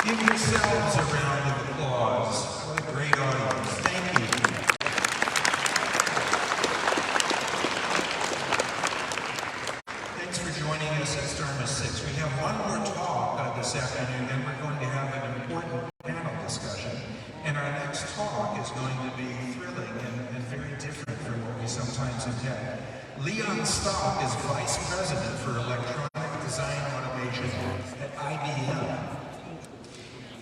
Give yourselves a round of applause. What a great audience. Thank you. Thanks for joining us at STARMUS 6. We have one more talk this afternoon, and we're going to have an important panel discussion. And our next talk is going to be thrilling and very different from what we sometimes intend. Stok is Vice President for Electronic Design Automation at IBM.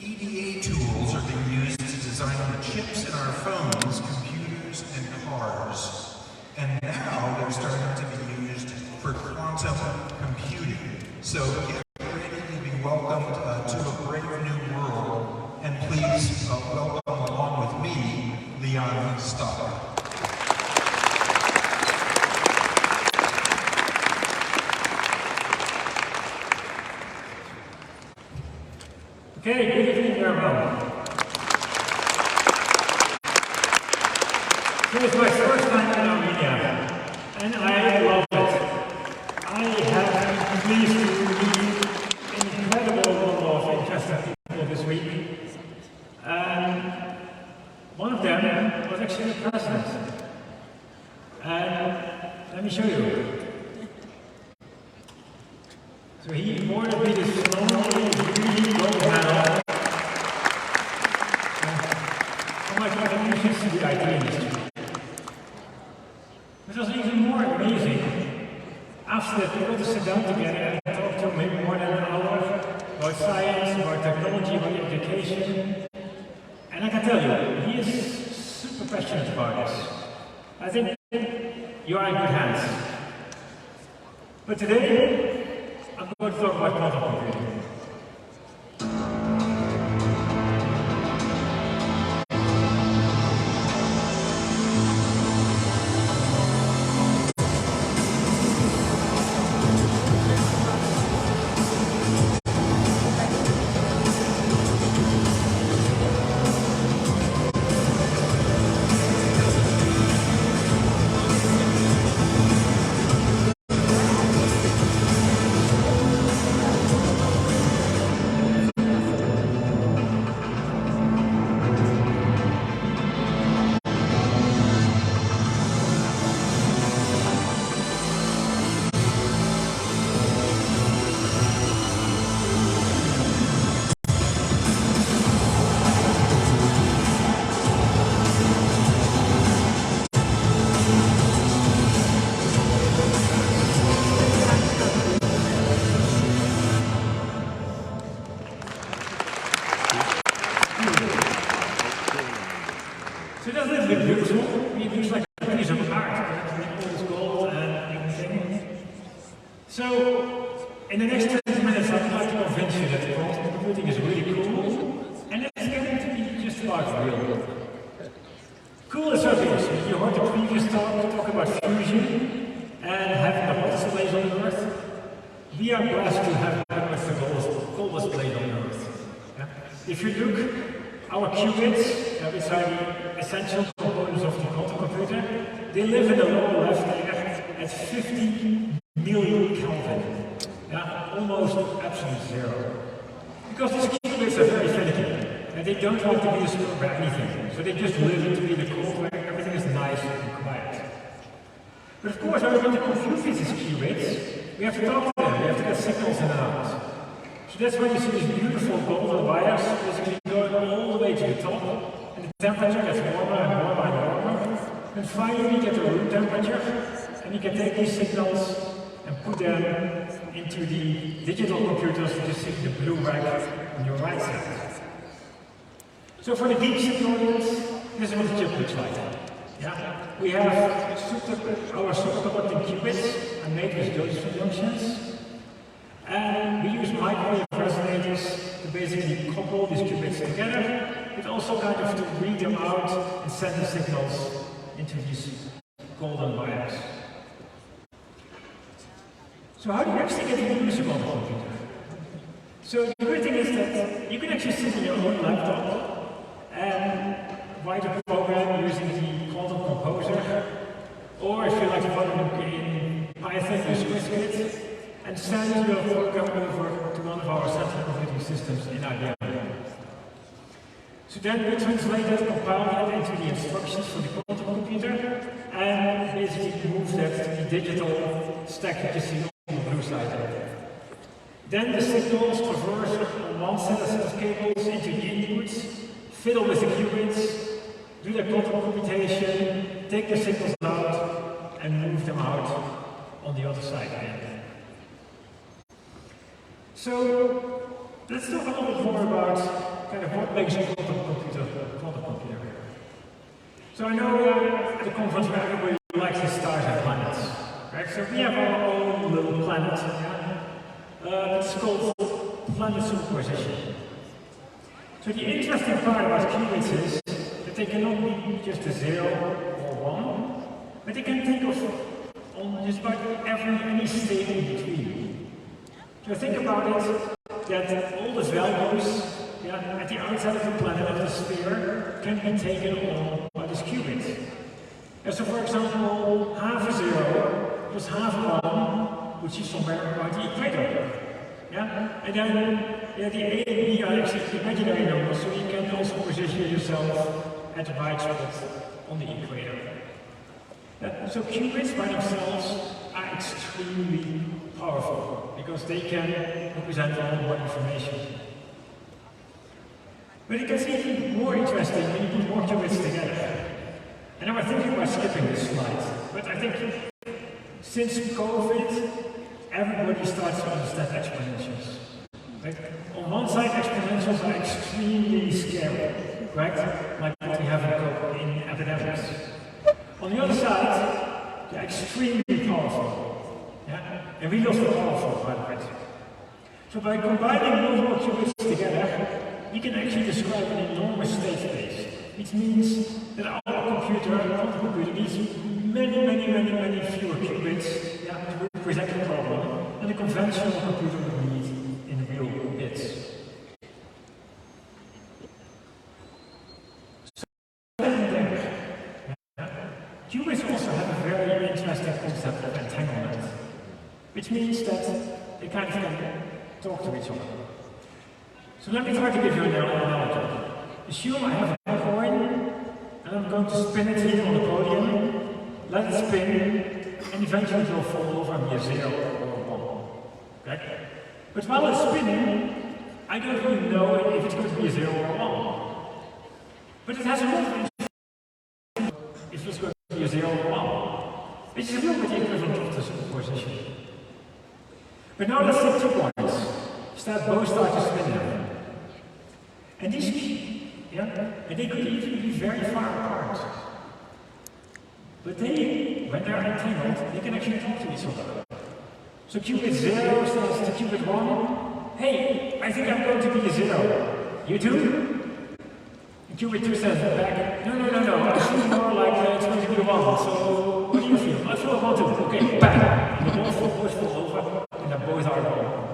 EDA tools are being used to design the chips in our phones, computers, and cars. And now they're starting to be used for quantum computing. So get ready to be welcomed to a brave new world. And please welcome along with me, Stok. Okay, good evening everyone. This is my first time in Armenia, and I love it. I have been pleased to meet an incredible number of interesting people this week. One of them was actually the president. And let me show you. So he awarded me this phenomenally really gold medal for my contributions to the IT industry. Which was even more amazing. After that, we got to sit down together and talk to maybe more than an hour about science, about technology, about education. And I can tell you, he is super passionate about this. I think you are in good hands. But today, I'm going to talk about quantum computing. So it doesn't look beautiful. It looks like a piece of art, all this gold and everything. So, in the next 20 minutes, I'd like to convince you that quantum computing is really cool, and it's going to be just about real. Cool is obvious. You heard the previous talk about fusion and having the hottest place on Earth. We are blessed to have one with the coldest place on Earth. Yeah? If you look, our qubits, which are the essential components of the quantum computer, they live in the lower left there at 50 million Kelvin. Yeah? Almost absolute zero. Because these qubits are very finicky, and they don't want to be disturbed by anything. So they just live to be the cold where everything is nice and quiet. But of course, when we want to compute these qubits, we have to talk to them, we have to get signals in and out. So that's when you see these beautiful golden wires basically going all the way to the top, and the temperature gets warmer and warmer and warmer. And finally we get the room temperature, and you can take these signals and put them into the digital computers that you see the blue rack on your right side. So for the deep sea audience, this is what the chip looks like. Yeah? We have our superconducting qubits are made with Josephson junctions. And we use microwave resonators to basically couple these qubits together, but also kind of to read them out and send the signals into these golden wires. So how do you actually get to use a quantum computer? So the good thing is that you can actually sit in your own laptop and write a program using the quantum composer, or if you like to run it in Python or Swift, and send your program over to one of our central computing systems in IBM. So then we translate that, compile that into the instructions for the quantum computer, and basically move that to the digital stack that you see on the blue side there. Then the signals traverse on one set of cables into the inputs, fiddle with the qubits, do the quantum computation, take the signals out, and move them out on the other side again. So let's talk a little bit more about kind of what makes a quantum computer a quantum computer. So I know at the conference where everybody likes the stars and planets, right? So we have our own little planet. It's called planet superposition. So the interesting part about qubits is that they cannot be just a 0 or 1, but they can take off on just about any state in between. So think about it, that all the values at the outside of the planet, of the sphere, can be taken on by this qubit. So for example, half a 0 plus half a 1, which is somewhere around the equator. And then the A and B are actually imaginary numbers, so you can also position yourself at the right spot on the equator. So qubits by themselves are extremely powerful because they can represent a lot more information. But it gets even more interesting when you put more qubits together. And I was thinking about skipping this slide, but I think since COVID, everybody starts to understand exponentials. Right? On one side, exponentials are extremely scary, right? Like what we have in epidemics. On the other side, they're extremely powerful. And we love the powerful, by the way. So by combining more qubits together, we can actually describe an enormous state space, which means that our quantum computer needs many fewer qubits to represent the problem than a conventional computer would need in real bits. Qubits also have a very interesting concept of entanglement, which means that they kind of can talk to each other. So let me try to give you an analogy. Assume I have a coin, and I'm going to spin it here on the podium, let it spin, and eventually it will fall over and be a 0 or a 1. Okay? But while it's spinning, I don't really know if it's going to be a 0 or a 1. But it has a lot of information if it's going to be a 0 or 1, which is a little bit equivalent of the superposition. But now let's take 2 points. Both start to spin now. And these, and they could even be very far apart. But they, when they're entangled, they can actually talk to each other. So qubit 0 says to qubit 1, hey, I think I'm going to be a 0. You too? And qubit 2 says back, no, I feel more like it's going to be a 1. So what do you feel? I feel a 1 too. Okay, bang! And the both fall over, and they both are wrong.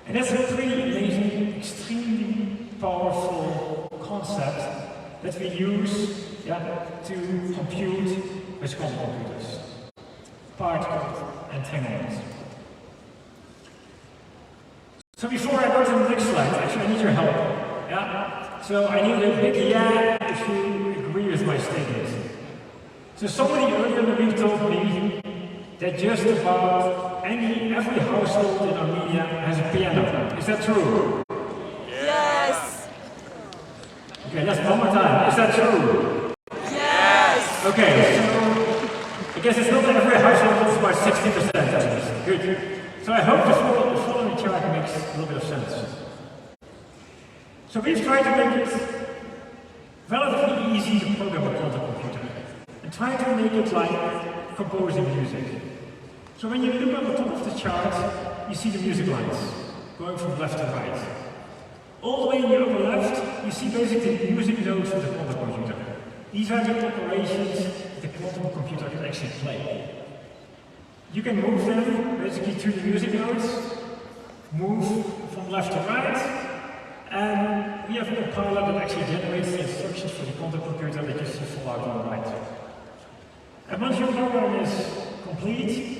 And that's a pretty amazing, extremely powerful concept that we use to compute with quantum computers. Particle entanglement. So before I go to the next slide, actually I need your help. So I need a big if you agree with my statement. So somebody earlier in the week told me that just about every household in Armenia has a piano. Is that true? Yes! Okay, that's one more time. Is that true? Yes! Okay, so I guess it's not that every household has about 60% at least. Good. So I hope the following chart makes a little bit of sense. So we've tried to make it relatively easy to program a quantum computer and try to make it like composing music. So when you look on the top of the chart, you see the music lines going from left to right. All the way in the upper left, you see basically the music notes of the quantum computer. These are the operations the quantum computer can actually play. You can move them basically to the music notes, move from left to right, and we have a compiler that actually generates the instructions for the quantum computer that you see fall out on the right. And once your program is complete,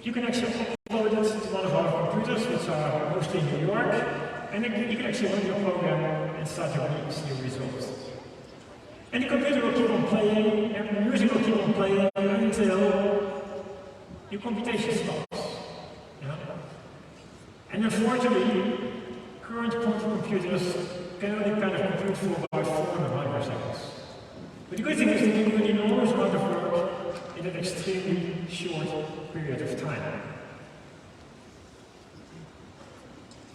you can actually upload it to one of our computers, which are mostly in New York, and then you can actually run your program and start to see your results. And the computer will keep on playing, and the music will keep on playing until your computation stops. Yeah? And unfortunately, current quantum computers can only kind of compute for about 400 microseconds. But the good thing is that you can do an enormous amount of work in an extremely short period of time.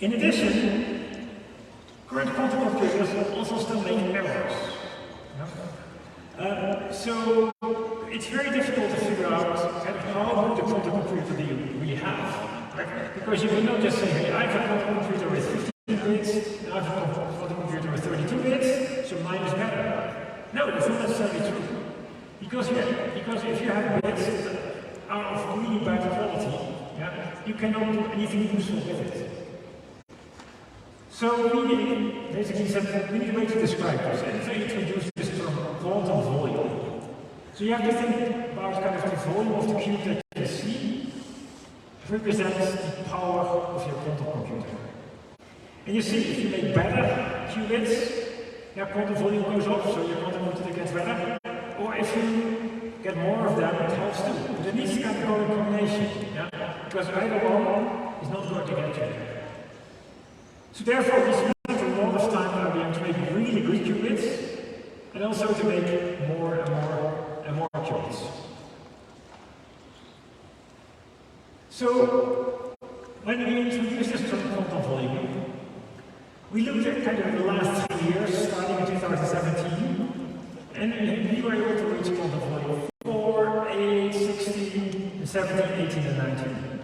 In addition, current quantum computers also still make errors. So it's very difficult to figure out kind of how good the quantum computer do you really have. Right? Because you cannot just say, hey, I have a quantum computer with 15 bits, and I have a quantum computer with 32 bits, so mine is better. No, that's not necessarily true. Because if you have bits that are of really bad quality, yeah, you cannot do anything useful with it. So we basically said we need a way to describe this, and so introduced this term quantum volume. So you have to think about kind of the volume of the cube that you see represents the power of your quantum computer. And you see, if you make better qubits, your quantum volume goes up, so your quantum computer gets better. Or if you get more of them, it helps too. But it needs to kind of go in combination, yeah? Because either one is not going to get you. So therefore, we spent a lot of time on IBM to make really good qubits, and also to make more and more and more qubits. So, when we introduced this term quantum volume, we looked at kind of the last 3 years, starting in 2017, and we were able to reach quantum volume 4, 8, 16, 17, 18, and 19. And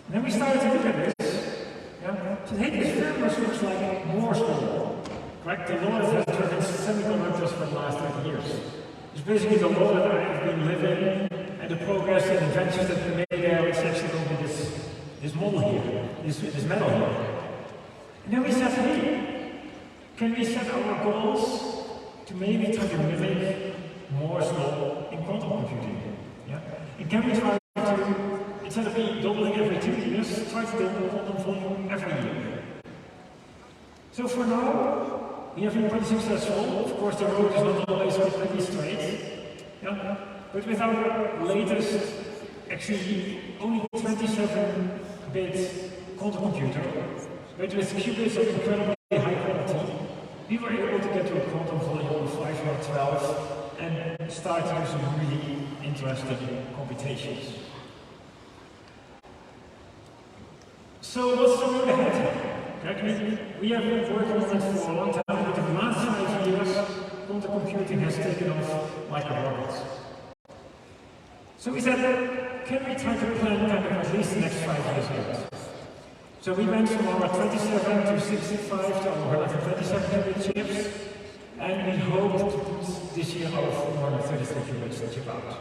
then we started to look at this. Yeah? So hey, this very much looks like Moore's law. Correct? The law that has driven semiconductors for the last 30 years. It's basically the law that I have been living, and the progress and inventions that we made there, it's actually going to be this model here, this metal here. And then we said, hey, can we set our goals to maybe try to mimic Moore's law in quantum computing? Yeah? And can we try to, instead of doubling every 2 years, try to double quantum volume every year? So for now, we have been pretty successful. Of course, the road is not always completely straight. Yeah? But with our latest, actually only 27-bit quantum computer, but with qubits of incredibly high quality, we were able to get to a quantum volume of 512 and start to do some really interesting computations. So what's the road ahead? We have been working on it for a long time, but in the last 5 years, quantum computing has taken off like a rocket. So we said, can we try to plan kind of at least the next 5 years ahead? So we went from our 27 to 65 to our 127 chips, and we hope to put this year our 433 qubits chip out.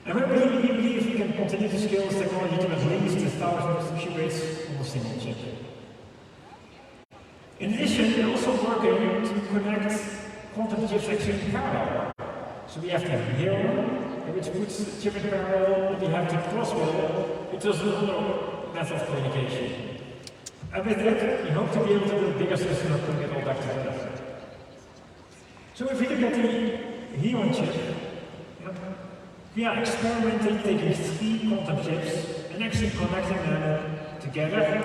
And we believe we can continue to scale this technology to at least 1,000 qubits on a single chip. In addition, we're also working to connect quantum chips actually in parallel. So we have to have here, which puts the chip in parallel, and we have the crosswell, which is another method of communication. And with that, we hope to be able to build a bigger system and bring it all back together. So if we look at the Heron chip, we are experimenting taking 3 quantum chips and actually connecting them together.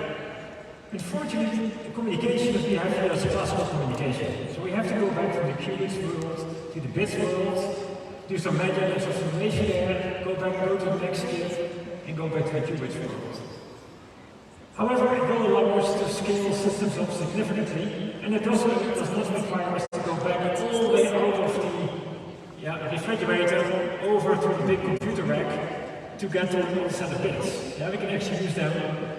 Unfortunately, the communication that we have here is classical communication. So we have to go back from the qubits world to the bits world, do some magic and some simulation there, go to the next bit, and go back to the qubits world. However, it will allow us to scale systems up significantly, and it does not require us to go back all the way out of the refrigerator over to the big computer rack to get to set of bits. Yeah, we can actually use them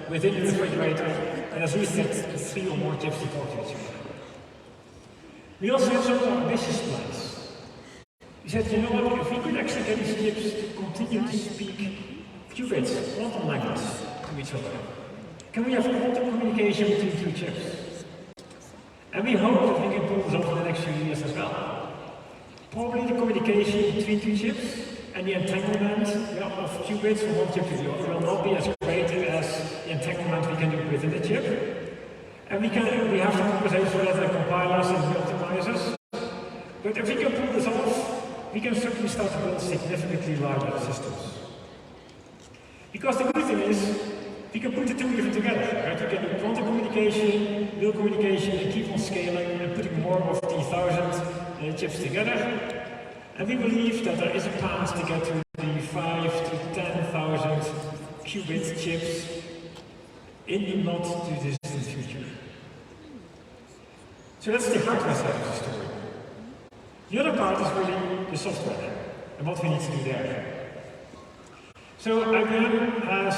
within the refrigerator, and at least get 3 or more chips to talk to each other. We also have some more ambitious plans. We said, you know what, if we could actually get these chips to continue to speak qubits, quantum language, to each other, can we have quantum communication between 2 chips? And we hope that we can pull this off in the next few years as well. Probably the communication between 2 chips and the entanglement of qubits from one chip to the other will not be as great as the entanglement we can do within the chip. And we have to compensate for that the compilers and the optimizers. But if we can pull this off, we can certainly start to build significantly larger systems. Because the good thing is, we can put the two even together. Right? We can do quantum communication, real communication, and keep on scaling and putting more of the 1,000 chips together. And we believe that there is a path to get to the 5 to 10,000 qubit chips in the not too distant future. So that's the hardware side of the story. The other part is really the software and what we need to do there. So IBM has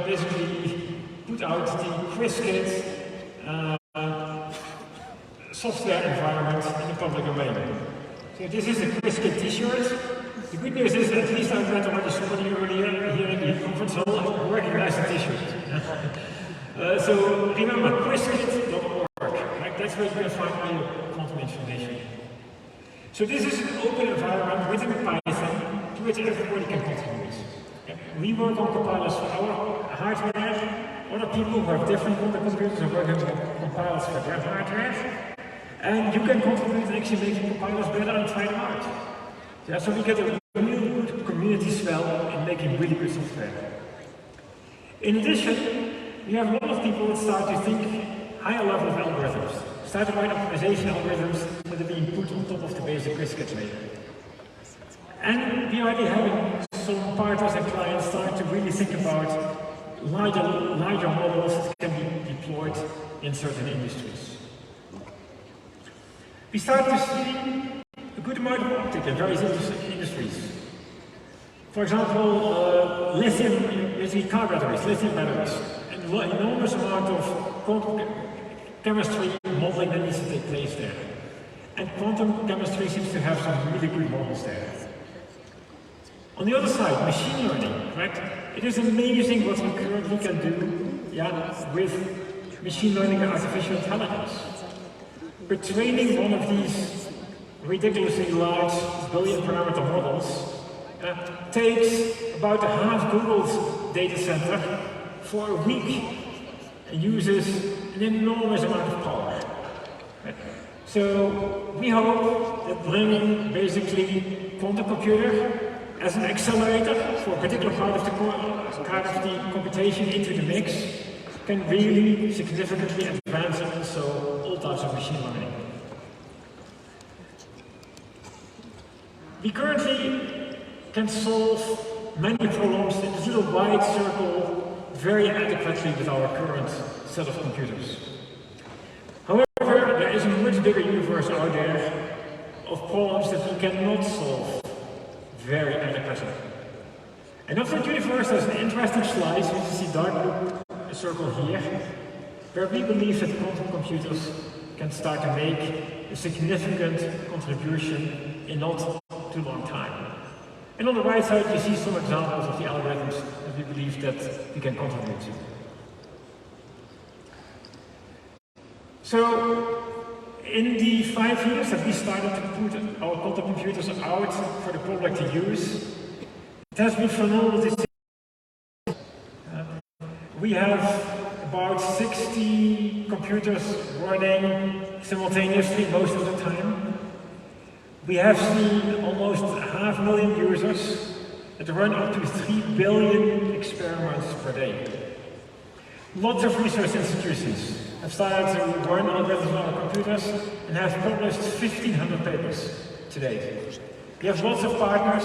basically put out the Qiskit software environment in the public domain. So this is a Qiskit t-shirt. The good news is, at least I've read already somebody earlier here in the conference hall who recognized the t-shirt. So remember, Qiskit.org, right? That's where you can find all your quantum information. So this is an open environment written in Python to which everybody can contribute. We work on compilers for our hardware, other people who have different quantum computers are working on compilers for their hardware, and you can contribute to actually making compilers better and try them out. Yeah, so we get a real good community swell in making really good software. In addition, we have a lot of people that start to think higher level of algorithms, start to write optimization algorithms that are being put on top of the basic Qiskit layer. And we are already having some partners and clients start to really think about larger models that can be deployed in certain industries. We start to see a good amount of uptake in various industries. For example, lithium car batteries, lithium batteries, an enormous amount of quantum chemistry modeling that needs to take place there. And quantum chemistry seems to have some really good models there. On the other side, machine learning, right? It is amazing what we currently can do with machine learning and artificial intelligence. But training one of these ridiculously large billion parameter models takes about half Google's data center for a week and uses an enormous amount of power. Right? So we hope that bringing basically quantum computer as an accelerator for a particular part of the computation into the mix can really significantly advance also all types of machine learning. We currently can solve many problems in this little wide circle very adequately with our current set of computers. However, there is a much bigger universe out there of problems that we cannot solve very adequately. And of that universe, there's an interesting slice, which is the dark blue circle here, where we believe that quantum computers can start to make a significant contribution in not too long time. And on the right side, you see some examples of the algorithms that we believe that we can contribute to. So, in the 5 years that we started to put our quantum computers out for the public to use, it has been phenomenal to see. We have about 60 computers running simultaneously most of the time. We have seen almost 500,000 users that run up to 3 billion experiments per day. Lots of research institutions have started to run algorithms on our computers and have published 1,500 papers to date. We have lots of partners,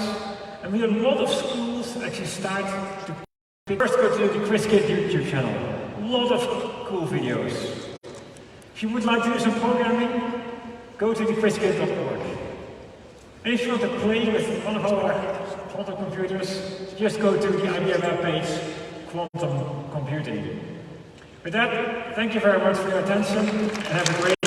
and we have a lot of schools that actually start to first go to the Qiskit YouTube channel. A lot of cool videos. If you would like to do some programming, go to the Qiskit.org. And if you want to play with one of our quantum computers, just go to the IBM webpage, Quantum Computing. With that, thank you very much for your attention and have a great